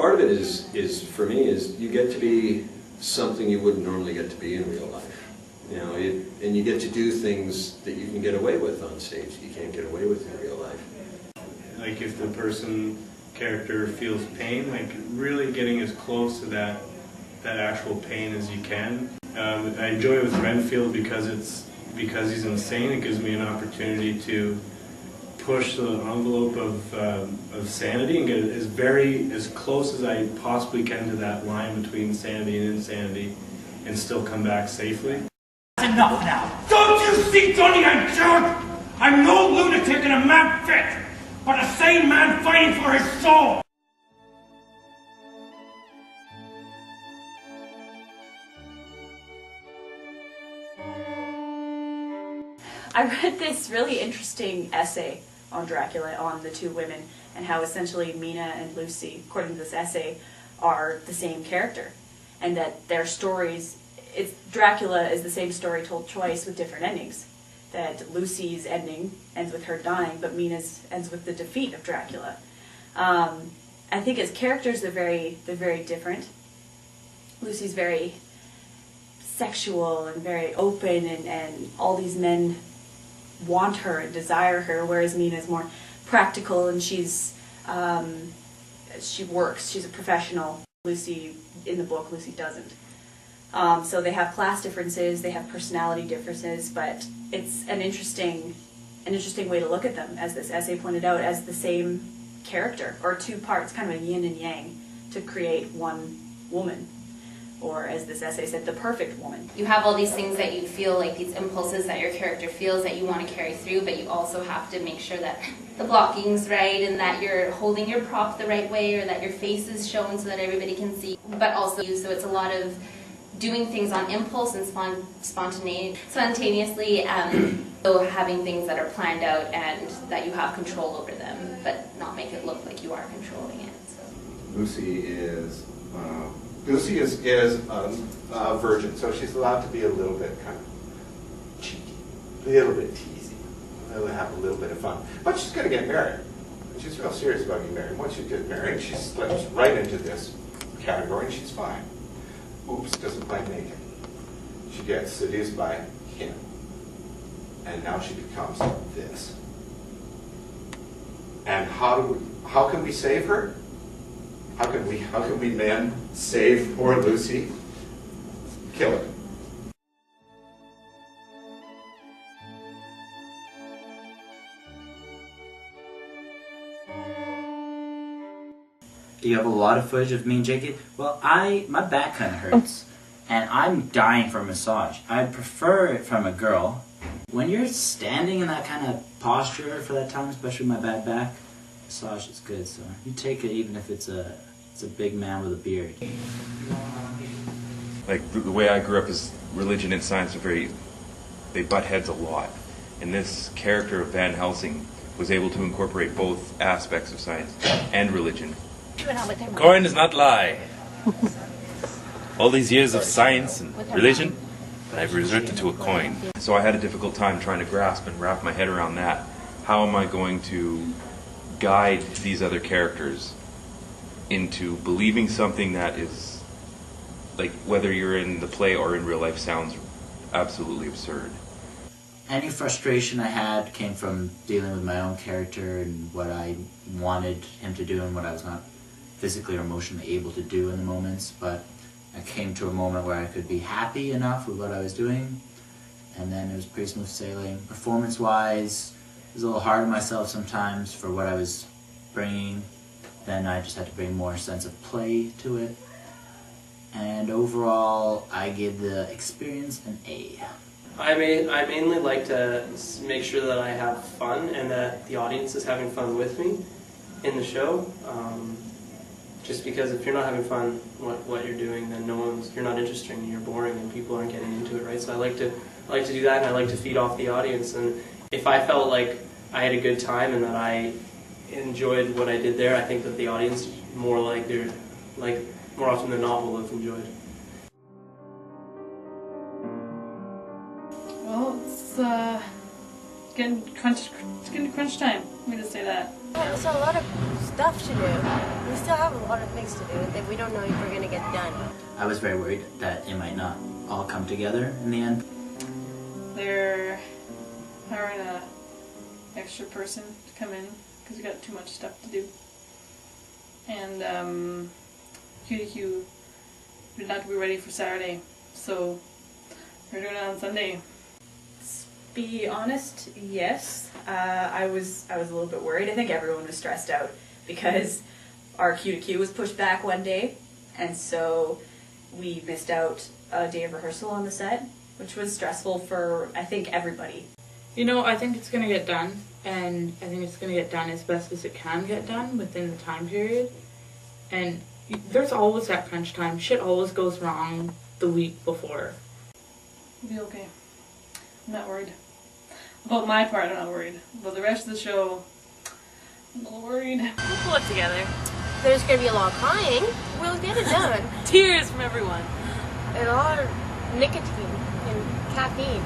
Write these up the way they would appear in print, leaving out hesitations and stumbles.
part of it is for me, is you get to be something you wouldn't normally get to be in real life. You know, and you get to do things that you can get away with on stage you can't get away with in real life. Like if the character feels pain, like really getting as close to that actual pain as you can. I enjoy it with Renfield because he's insane. It gives me an opportunity to push the envelope of sanity and get as close as I possibly can to that line between sanity and insanity, and still come back safely. Enough now! Don't you see, Johnny, I'm cured! I'm no lunatic in a mad fit, but a sane man fighting for his soul! I read this really interesting essay on Dracula, on the two women, and how essentially Mina and Lucy, according to this essay, are the same character, and that their stories, Dracula is the same story told twice with different endings. That Lucy's ending ends with her dying, but Mina's ends with the defeat of Dracula. I think as characters they're very different. Lucy's very sexual and very open, and all these men want her and desire her, whereas Mina's more practical, and she works, she's a professional. Lucy, in the book, Lucy doesn't. So they have class differences, they have personality differences, but it's an interesting way to look at them, as this essay pointed out, as the same character, or two parts, kind of a yin and yang, to create one woman. Or, as this essay said, the perfect woman. You have all these things that you feel, like these impulses that your character feels that you want to carry through, but you also have to make sure that the blocking's right, and that you're holding your prop the right way, or that your face is shown so that everybody can see. But also, so it's a lot of doing things on impulse and spontaneously, so having things that are planned out and that you have control over them, but not make it look like you are controlling it. So. Lucy is a virgin, so she's allowed to be a little bit kind of cheeky, a little bit teasy, have a little bit of fun. But she's going to get married. She's real serious about getting married. Once you get married, she slips right into this category, and she's fine. Oops, doesn't play naked. She gets seduced by him, and now she becomes this. And how can we save her? How can we men save poor Lucy? Kill her. You have a lot of footage of me and Jake. Well, my back kind of hurts, and I'm dying for a massage. I'd prefer it from a girl. When you're standing in that kind of posture for that time, especially my bad back, massage is good. So you take it, even if it's a big man with a beard. Like the way I grew up is religion and science they butt heads a lot. And this character of Van Helsing was able to incorporate both aspects of science and religion. Coin does not lie. All these years of science and religion, and I've resorted to a coin. So I had a difficult time trying to grasp and wrap my head around that. How am I going to guide these other characters into believing something that is, like, whether you're in the play or in real life, sounds absolutely absurd. Any frustration I had came from dealing with my own character and what I wanted him to do and what I was not physically or emotionally able to do in the moments. But I came to a moment where I could be happy enough with what I was doing, and then it was pretty smooth sailing. Performance-wise, it was a little hard on myself sometimes for what I was bringing. Then I just had to bring more sense of play to it. And overall, I gave the experience an A. I mainly like to make sure that I have fun and that the audience is having fun with me in the show. Just because if you're not having fun what you're doing, then you're not interesting, you're boring, and people aren't getting into it, right? So I like to do that, and I like to feed off the audience. And if I felt like I had a good time and that I enjoyed what I did there, I think that the audience more often than not will have enjoyed. Well, it's getting crunch time. Let me just say that. There's a lot of stuff to do. We still have a lot of things to do that we don't know if we're going to get done. I was very worried that it might not all come together in the end. They're hiring an extra person to come in because we got too much stuff to do. And QDQ did not be ready for Saturday, so we're doing it on Sunday. To be honest, yes. I was a little bit worried. I think everyone was stressed out because our QDQ was pushed back one day, and so we missed out a day of rehearsal on the set, which was stressful for, I think, everybody. You know, I think it's going to get done, and I think it's going to get done as best as it can get done within the time period. And there's always that crunch time. Shit always goes wrong the week before. It'll be okay. I'm not worried. About my part, I'm not worried. About the rest of the show, I'm a little worried. We'll pull it together. There's going to be a lot of crying. We'll get it done. Tears from everyone. And a lot of nicotine and caffeine.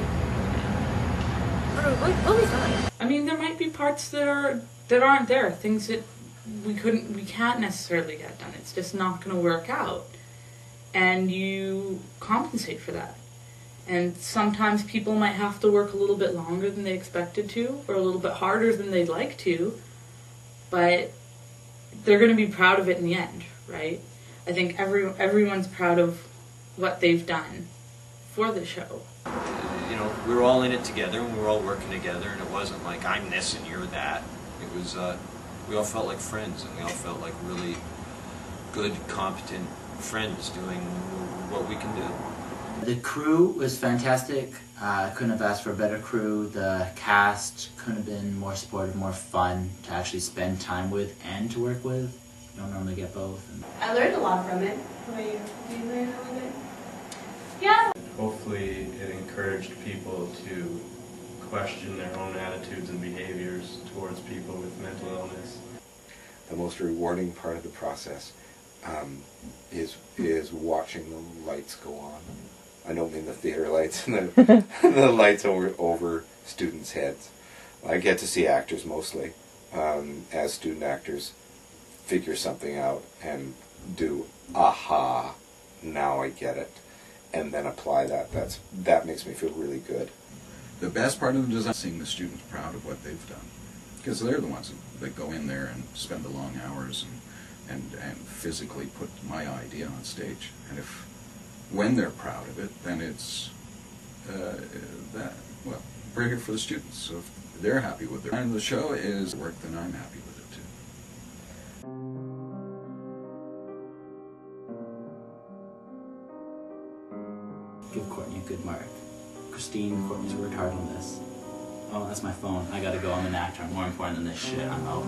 We'll be fine. I mean, there might be parts that aren't there. Things that we can't necessarily get done. It's just not going to work out. And you compensate for that. And sometimes people might have to work a little bit longer than they expected to, or a little bit harder than they'd like to, but they're going to be proud of it in the end, right? I think everyone's proud of what they've done for the show. You know, we were all in it together, and we were all working together, and it wasn't like I'm this and you're that. It was, we all felt like friends, and we all felt like really good, competent friends doing what we can do. The crew was fantastic. I couldn't have asked for a better crew. The cast couldn't have been more supportive, more fun to actually spend time with and to work with. You don't normally get both. I learned a lot from it. What about you? Did you learn a little bit? Yeah. Hopefully it encouraged people to question their own attitudes and behaviors towards people with mental illness. The most rewarding part of the process is watching the lights go on. I don't mean the theater lights and the lights over students' heads. I get to see actors mostly, as student actors, figure something out and do, aha, now I get it, and then apply that. That makes me feel really good. The best part of the design is seeing the students proud of what they've done, because they're the ones that go in there and spend the long hours and physically put my idea on stage. And when they're proud of it, then it's we're here for the students. So if they're happy with it, and the show is work, then I'm happy with it too. Give Courtney a good mark. Christine, Courtney's worked hard on this. Oh, that's my phone. I gotta go. I'm an actor. I'm more important than this shit. I'm out.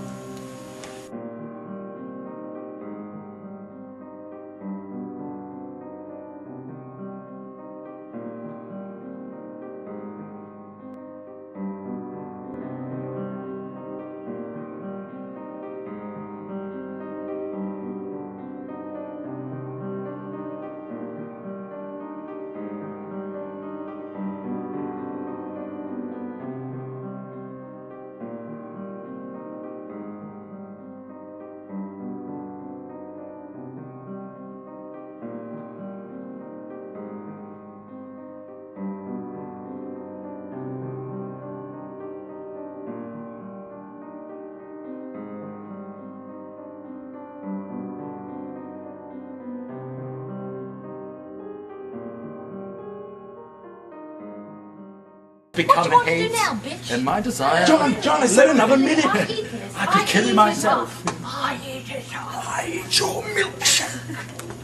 Become what do you hate, want to do now, bitch? and my desire. John, I said another minute. I eat this. I could kill eat myself. I eat it all. I eat your milkshake.